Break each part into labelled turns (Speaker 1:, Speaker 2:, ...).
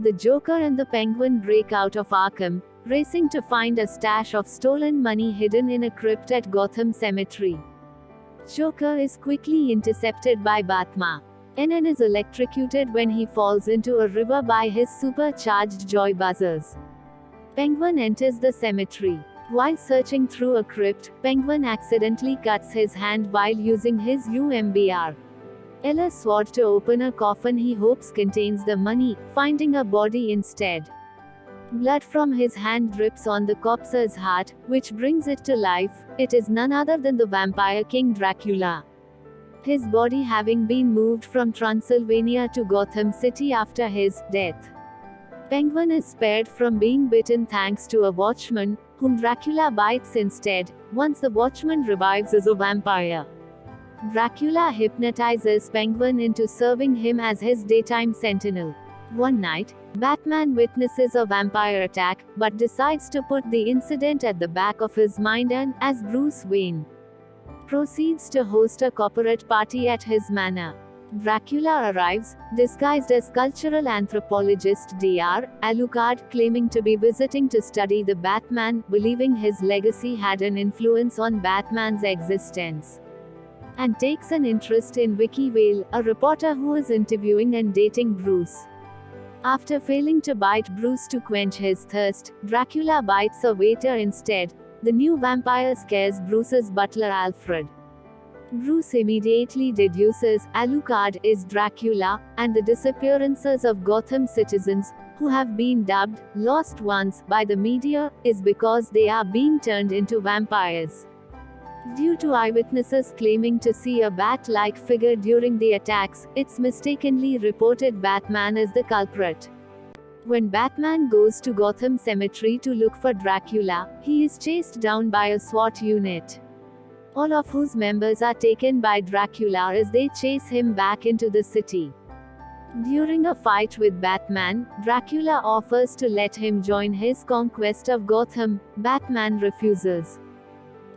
Speaker 1: the Joker and the Penguin break out of Arkham, racing to find a stash of stolen money hidden in a crypt at Gotham Cemetery. Joker is quickly intercepted by Batman, and is electrocuted when he falls into a river by his supercharged joy buzzers. Penguin enters the cemetery. While searching through a crypt, Penguin accidentally cuts his hand while using his UMBR LS sword to open a coffin he hopes contains the money, finding a body instead. Blood from his hand drips on the corpse's heart, which brings it to life. It is none other than the vampire king Dracula. His body having been moved from Transylvania to Gotham City after his death. Penguin is spared from being bitten thanks to a watchman, whom Dracula bites instead, once the watchman revives as a vampire. Dracula hypnotizes Penguin into serving him as his daytime sentinel. One night, Batman witnesses a vampire attack, but decides to put the incident at the back of his mind and, as Bruce Wayne, proceeds to host a corporate party at his manor. Dracula arrives, disguised as cultural anthropologist Dr. Alucard, claiming to be visiting to study the Batman, believing his legacy had an influence on Batman's existence, and takes an interest in Vicky Vale, a reporter who is interviewing and dating Bruce. After failing to bite Bruce to quench his thirst, Dracula bites a waiter instead. The new vampire scares Bruce's butler Alfred. Bruce immediately deduces Alucard is Dracula, and the disappearances of Gotham citizens, who have been dubbed Lost Ones by the media, is because they are being turned into vampires. Due to eyewitnesses claiming to see a bat-like figure during the attacks, it's mistakenly reported Batman is the culprit. When Batman goes to Gotham Cemetery to look for Dracula, he is chased down by a SWAT unit, all of whose members are taken by Dracula as they chase him back into the city. During a fight with Batman, Dracula offers to let him join his conquest of Gotham. Batman refuses.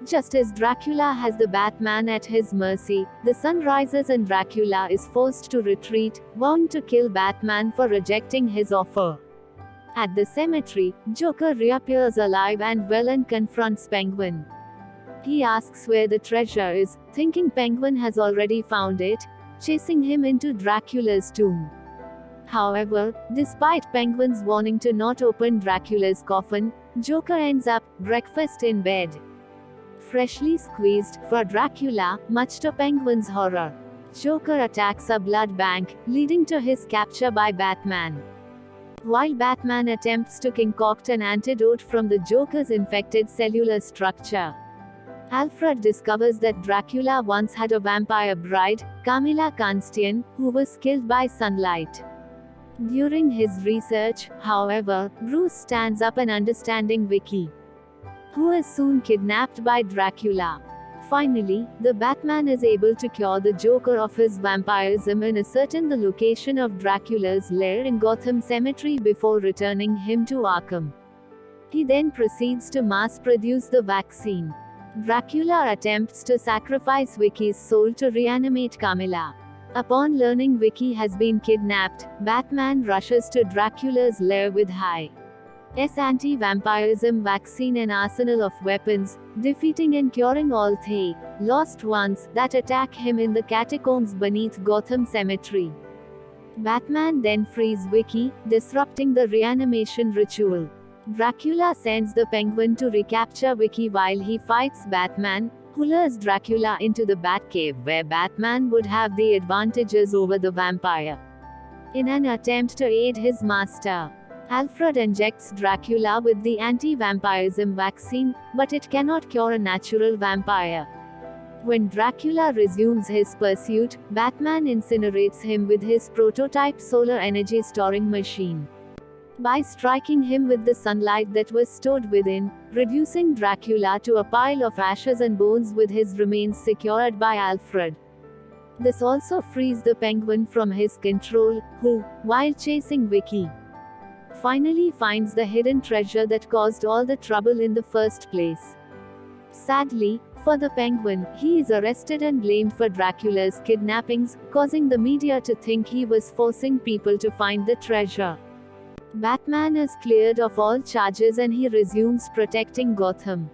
Speaker 1: Just as Dracula has the Batman at his mercy, the sun rises and Dracula is forced to retreat, vowing to kill Batman for rejecting his offer. At the cemetery, Joker reappears alive and well and confronts Penguin. He asks where the treasure is, thinking Penguin has already found it, chasing him into Dracula's tomb. However, despite Penguin's warning to not open Dracula's coffin, Joker ends up breakfast in bed, freshly squeezed, for Dracula, much to Penguin's horror. Joker attacks a blood bank, leading to his capture by Batman. While Batman attempts to concoct an antidote from the Joker's infected cellular structure, Alfred discovers that Dracula once had a vampire bride, Camilla Constian, who was killed by sunlight. During his research, however, Bruce stands up an understanding Vicky, who is soon kidnapped by Dracula. Finally, the Batman is able to cure the Joker of his vampirism and ascertain the location of Dracula's lair in Gotham Cemetery before returning him to Arkham. He then proceeds to mass-produce the vaccine. Dracula attempts to sacrifice Vicky's soul to reanimate Camilla. Upon learning Vicky has been kidnapped, Batman rushes to Dracula's lair with high-S anti-vampirism vaccine and arsenal of weapons, defeating and curing all the Lost Ones that attack him in the catacombs beneath Gotham Cemetery. Batman then frees Vicky, disrupting the reanimation ritual. Dracula sends the Penguin to recapture Vicky while he fights Batman, who lures Dracula into the Batcave where Batman would have the advantages over the vampire. In an attempt to aid his master, Alfred injects Dracula with the anti-vampirism vaccine, but it cannot cure a natural vampire. When Dracula resumes his pursuit, Batman incinerates him with his prototype solar energy storing machine, by striking him with the sunlight that was stored within, reducing Dracula to a pile of ashes and bones with his remains secured by Alfred. This also frees the Penguin from his control, who, while chasing Vicky, finally finds the hidden treasure that caused all the trouble in the first place. Sadly, for the Penguin, he is arrested and blamed for Dracula's kidnappings, causing the media to think he was forcing people to find the treasure. Batman is cleared of all charges and he resumes protecting Gotham.